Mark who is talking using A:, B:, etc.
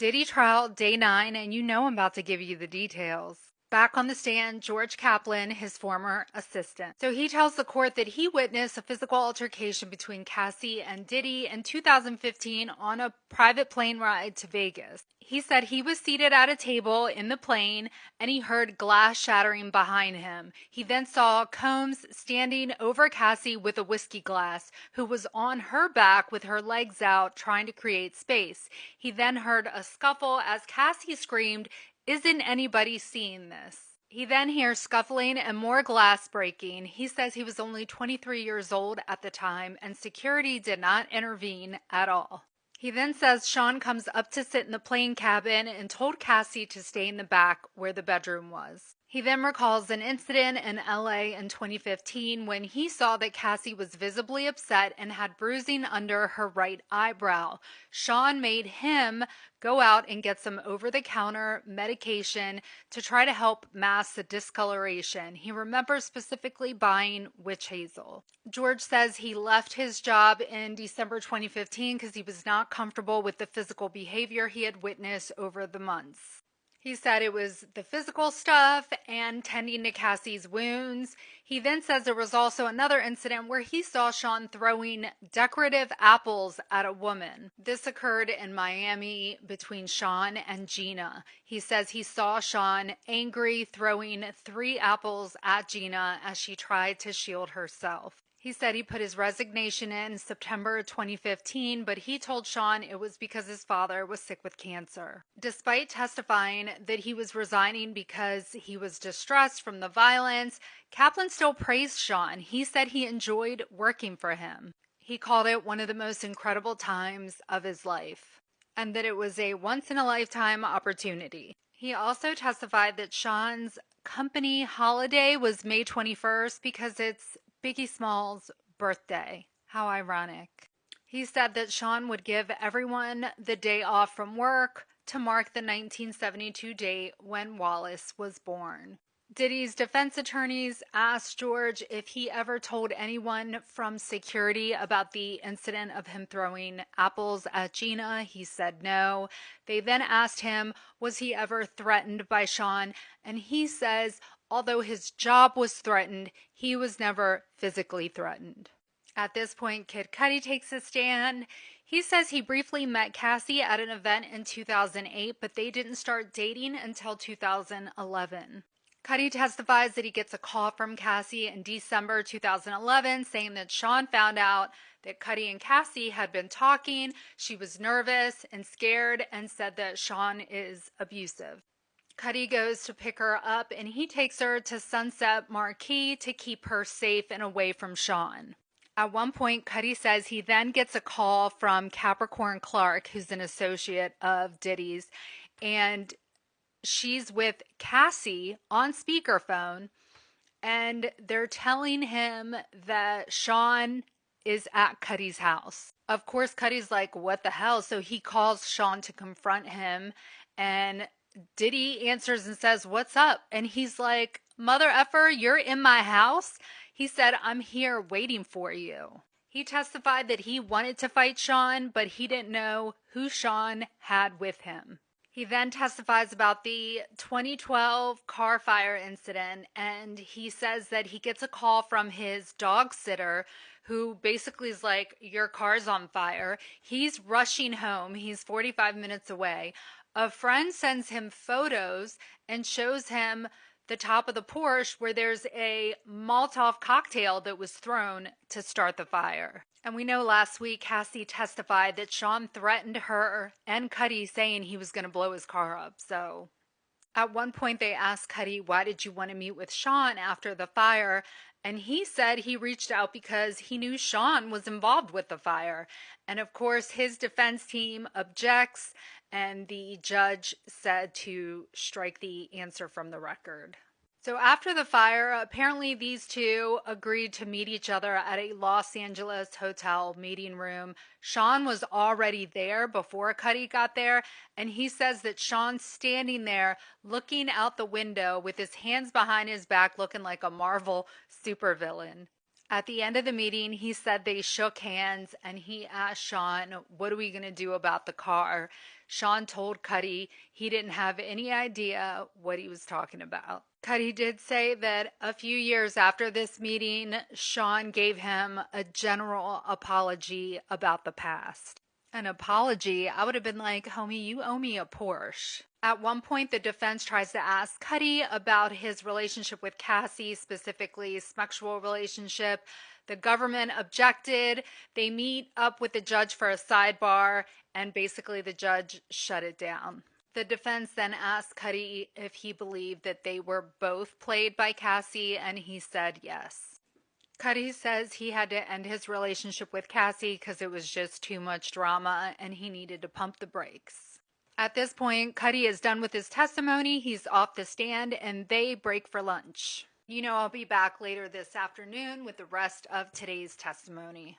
A: Diddy trial, day 9, and you know I'm about to give you the details. Back on the stand, George Kaplan, his former assistant. So he tells the court that he witnessed a physical altercation between Cassie and Diddy in 2015 on a private plane ride to Vegas. He said he was seated at a table in the plane and he heard glass shattering behind him. He then saw Combs standing over Cassie with a whiskey glass, who was on her back with her legs out trying to create space. He then heard a scuffle as Cassie screamed, "Isn't anybody seeing this?" He then hears scuffling and more glass breaking. He says he was only 23 years old at the time and security did not intervene at all. He then says Sean comes up to sit in the plane cabin and told Cassie to stay in the back where the bedroom was. He then recalls an incident in LA in 2015 when he saw that Cassie was visibly upset and had bruising under her right eyebrow. Sean made him go out and get some over-the-counter medication to try to help mask the discoloration. He remembers specifically buying witch hazel. George says he left his job in December 2015 because he was not comfortable with the physical behavior he had witnessed over the months. He said it was the physical stuff and tending to Cassie's wounds. He then says there was also another incident where he saw Sean throwing decorative apples at a woman. This occurred in Miami between Sean and Gina. He says he saw Sean angry throwing 3 apples at Gina as she tried to shield herself. He said he put his resignation in September 2015, but he told Sean it was because his father was sick with cancer. Despite testifying that he was resigning because he was distressed from the violence, Kaplan still praised Sean. He said he enjoyed working for him. He called it one of the most incredible times of his life and that it was a once-in-a-lifetime opportunity. He also testified that Sean's company holiday was May 21st because it's Biggie Smalls' birthday. How ironic. He said that Sean would give everyone the day off from work to mark the 1972 date when Wallace was born. Diddy's defense attorneys asked George if he ever told anyone from security about the incident of him throwing apples at Gina. He said no. They then asked him, was he ever threatened by Sean? And he says, although his job was threatened, he was never physically threatened. At this point, Kid Cudi takes a stand. He says he briefly met Cassie at an event in 2008, but they didn't start dating until 2011. Cudi testifies that he gets a call from Cassie in December 2011 saying that Sean found out that Cudi and Cassie had been talking. She was nervous and scared and said that Sean is abusive. Cudi goes to pick her up and he takes her to Sunset Marquee to keep her safe and away from Sean. At one point, Cudi says he then gets a call from Capricorn Clark, who's an associate of Diddy's, and she's with Cassie on speakerphone, and they're telling him that Sean is at Cudi's house. Of course, Cudi's like, what the hell? So he calls Sean to confront him, and Diddy answers and says, what's up? And he's like, mother effer, you're in my house? He said, I'm here waiting for you. He testified that he wanted to fight Sean, but he didn't know who Sean had with him. He then testifies about the 2012 car fire incident, and he says that he gets a call from his dog sitter who basically is like, your car's on fire. He's rushing home. He's 45 minutes away. A friend sends him photos and shows him the top of the Porsche where there's a Molotov cocktail that was thrown to start the fire. And we know last week Cassie testified that Sean threatened her and Cudi saying he was going to blow his car up. So at one point they asked Cudi, why did you want to meet with Sean after the fire? And he said he reached out because he knew Sean was involved with the fire. And of course, his defense team objects, and the judge said to strike the answer from the record. So after the fire, apparently these two agreed to meet each other at a Los Angeles hotel meeting room. Sean was already there before Cudi got there, and he says that Sean's standing there looking out the window with his hands behind his back looking like a Marvel supervillain. At the end of the meeting, he said they shook hands and he asked Sean, "What are we going to do about the car?" Sean told Cuddy he didn't have any idea what he was talking about. Cuddy did say that a few years after this meeting, Sean gave him a general apology about the past. An apology? I would have been like, homie, you owe me a Porsche. At one point, the defense tries to ask Cuddy about his relationship with Cassie, specifically sexual relationship. The government objected. They meet up with the judge for a sidebar, and basically the judge shut it down. The defense then asked Cuddy if he believed that they were both played by Cassie, and he said yes. Cuddy says he had to end his relationship with Cassie because it was just too much drama and he needed to pump the brakes. At this point, Cuddy is done with his testimony. He's off the stand and they break for lunch. I'll be back later this afternoon with the rest of today's testimony.